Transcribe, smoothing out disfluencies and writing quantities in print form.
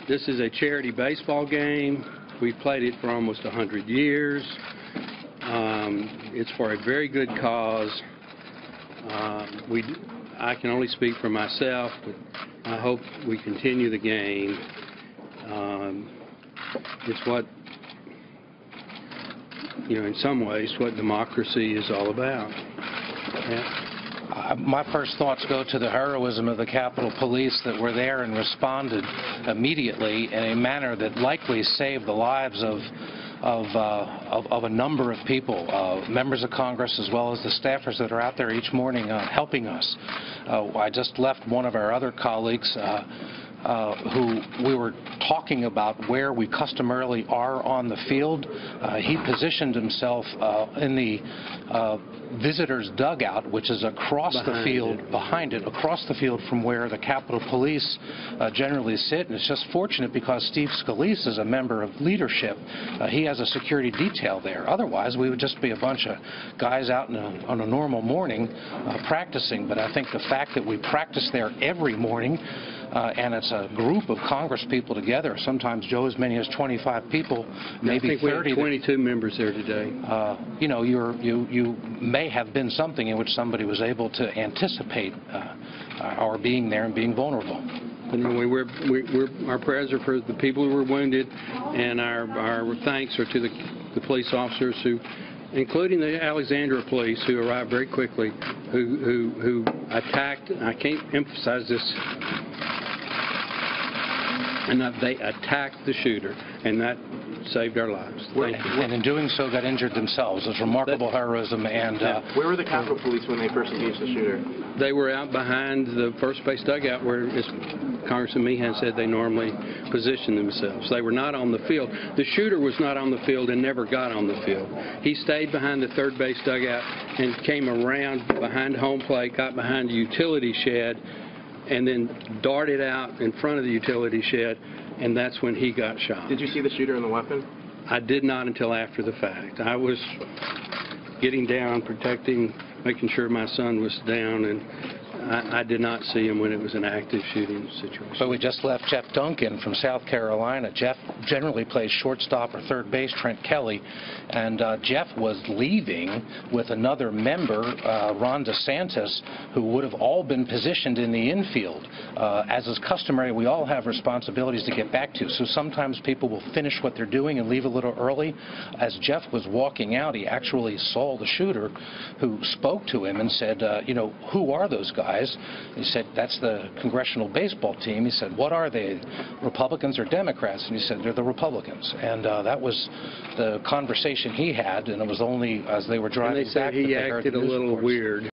This is a charity baseball game. We've played it for almost 100 years. It's for a very good cause. I can only speak for myself, but I hope we continue the game. It's what, in some ways, what democracy is all about. Yeah. My first thoughts go to the heroism of the Capitol Police that were there and responded immediately in a manner that likely saved the lives of a number of people, members of Congress as well as the staffers that are out there each morning helping us. I just left one of our other colleagues who we were talking about where we customarily are on the field. He positioned himself in the visitors' dugout, which is across the field, across the field from where the Capitol Police generally sit. And it's just fortunate because Steve Scalise is a member of leadership. He has a security detail there. Otherwise, we would just be a bunch of guys out on a normal morning practicing. But I think the fact that we practice there every morning, and it's a group of Congress people together, sometimes, Joe, as many as 25 people, maybe 30. I think we have 22 members there today. You may have been something in which somebody was able to anticipate our being there and being vulnerable. Our prayers are for the people who were wounded, and our thanks are to the police officers who, including the Alexandria police, who arrived very quickly, who attacked. I can't emphasize this enough. They attacked the shooter, and that saved our lives. And in doing so, got injured themselves. It's remarkable heroism. And where were the Capitol Police when they first engaged the shooter? They were out behind the first base dugout where, as Congressman Meehan said, they normally position themselves. They were not on the field. The shooter was not on the field and never got on the field. He stayed behind the third base dugout and came around behind home plate, got behind the utility shed, and then darted out in front of the utility shed, and that's when he got shot. Did you see the shooter and the weapon? I did not until after the fact. I was getting down, protecting, making sure my son was down, and I did not see him when it was an active shooting situation. But we just left Jeff Duncan from South Carolina. Jeff generally plays shortstop or third base, Trent Kelly, and Jeff was leaving with another member, Ron DeSantis, who would have all been positioned in the infield. As is customary, we all have responsibilities to get back to, so sometimes people will finish what they're doing and leave a little early. As Jeff was walking out, he actually saw the shooter, who spoke to him and said, who are those guys? He said, that's the congressional baseball team. He said, what are they, Republicans or Democrats? And he said, they're the Republicans. And that was the conversation he had, and it was only as they were driving back that they heard the news reports. He acted a little weird.